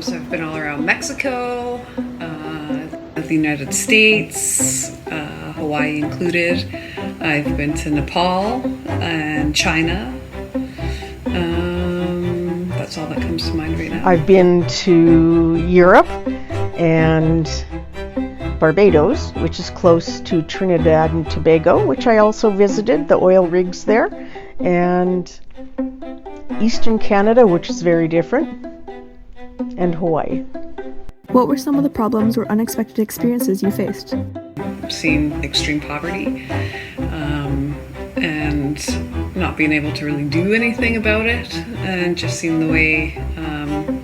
So I've been all around Mexico, the United States, Hawaii included. I've been to Nepal and China. That's all that comes to mind right now. I've been to Europe and Barbados, which is close to Trinidad and Tobago, which I also visited, the oil rigs there, and Eastern Canada, which is very different, and Hawaii. What were some of the problems or unexpected experiences you faced? I've seen extreme poverty and not being able to really do anything about it, and just seeing the way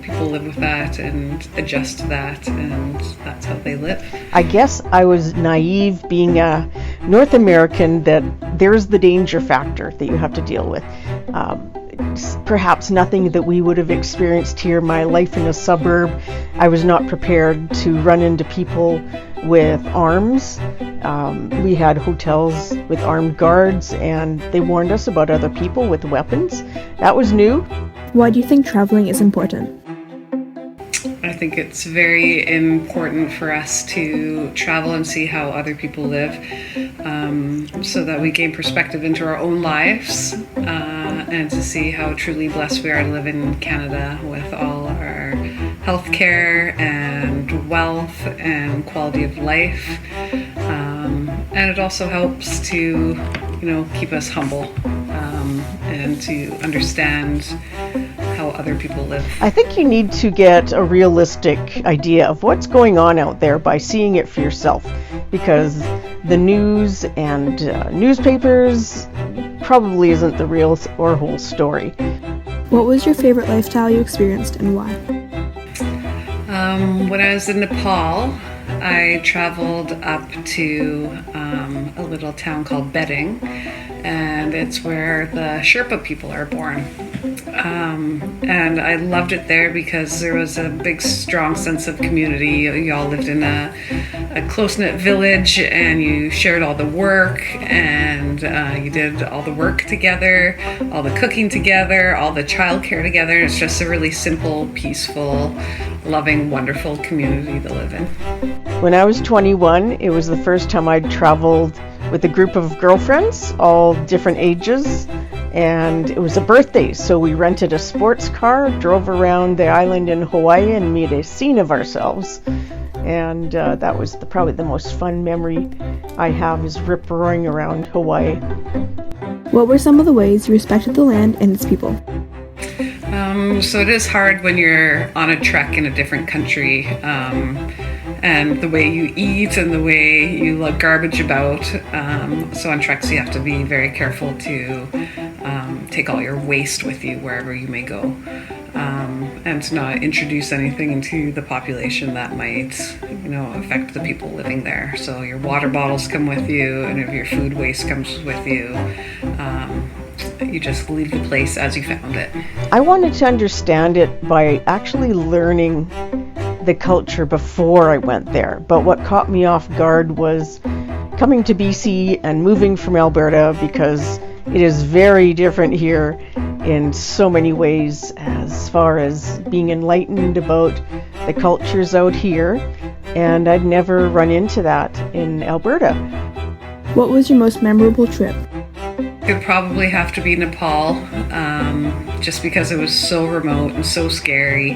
people live with that and adjust to that, and that's how they live. I guess I was naive being a North American that there's the danger factor that you have to deal with. Perhaps nothing that we would have experienced here. My life in a suburb, I was not prepared to run into people with arms. We had hotels with armed guards, and they warned us about other people with weapons. That was new. Why do you think traveling is important? I think it's very important for us to travel and see how other people live, so that we gain perspective into our own lives, and to see how truly blessed we are to live in Canada with all our healthcare and wealth and quality of life. And it also helps to, keep us humble, and to understand how other people live. I think you need to get a realistic idea of what's going on out there by seeing it for yourself, because the news and newspapers probably isn't the real or whole story. What was your favorite lifestyle you experienced and why? When I was in Nepal, I traveled up to a little town called Bedding, and it's where the Sherpa people are born. And I loved it there because there was a big, strong sense of community. You all lived in a close-knit village, and you shared all the work, and you did all the work together, all the cooking together, all the childcare together. It's just a really simple, peaceful, loving, wonderful community to live in. When I was 21, it was the first time I'd traveled with a group of girlfriends, all different ages, and it was a birthday, so we rented a sports car, drove around the island in Hawaii, and made a scene of ourselves. And that was probably the most fun memory I have, is rip-roaring around Hawaii. What were some of the ways you respected the land and its people? So it is hard when you're on a trek in a different country, and the way you eat and the way you lug garbage about. So on treks you have to be very careful to take all your waste with you wherever you may go, and to not introduce anything into the population that might, affect the people living there. So your water bottles come with you, and if your food waste comes with you, you just leave the place as you found it. I wanted to understand it by actually learning the culture before I went there. But what caught me off guard was coming to BC and moving from Alberta, because it is very different here in so many ways as far as being enlightened about the cultures out here. And I'd never run into that in Alberta. What was your most memorable trip? It would probably have to be Nepal, just because it was so remote and so scary,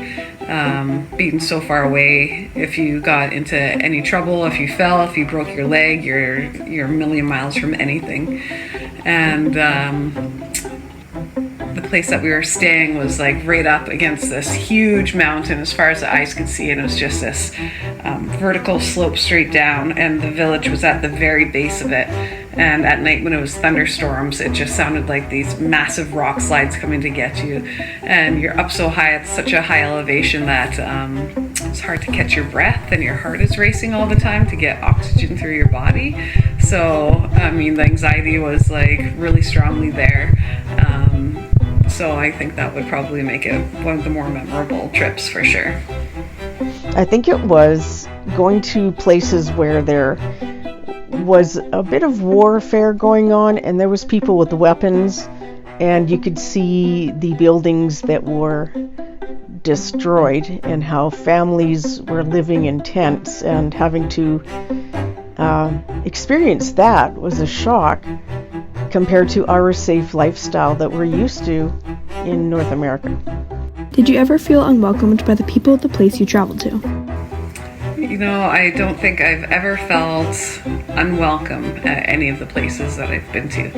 being so far away. If you got into any trouble, if you fell, if you broke your leg, you're a million miles from anything. And the place that we were staying was like right up against this huge mountain as far as the eyes could see, and it was just this vertical slope straight down, and the village was at the very base of it. And at night when it was thunderstorms, it just sounded like these massive rock slides coming to get you, and you're up so high at such a high elevation that it's hard to catch your breath, and your heart is racing all the time to get oxygen through your body. So the anxiety was like really strongly there. So I think that would probably make it one of the more memorable trips for sure. I think it was going to places where there was a bit of warfare going on, and there was people with weapons, and you could see the buildings that were destroyed and how families were living in tents, and having to experience that was a shock compared to our safe lifestyle that we're used to in North America. Did you ever feel unwelcomed by the people of the place you traveled to? You know, I don't think I've ever felt unwelcome at any of the places that I've been to.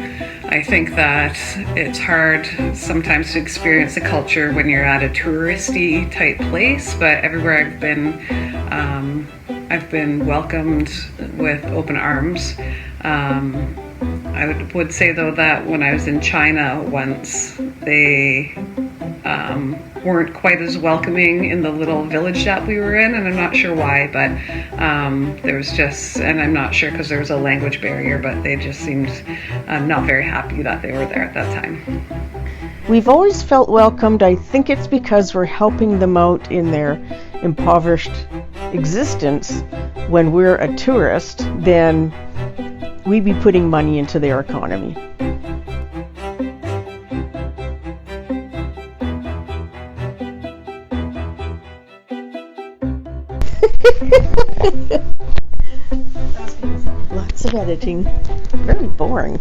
I think that it's hard sometimes to experience a culture when you're at a touristy type place, but everywhere I've been welcomed with open arms. I would say though that when I was in China once, they weren't quite as welcoming in the little village that we were in, and I'm not sure why, but there was just, and I'm not sure because there was a language barrier, but they just seemed not very happy that they were there at that time. We've always felt welcomed. I think it's because we're helping them out in their impoverished existence. When we're a tourist, then we'd be putting money into their economy. Lots of editing. Very boring.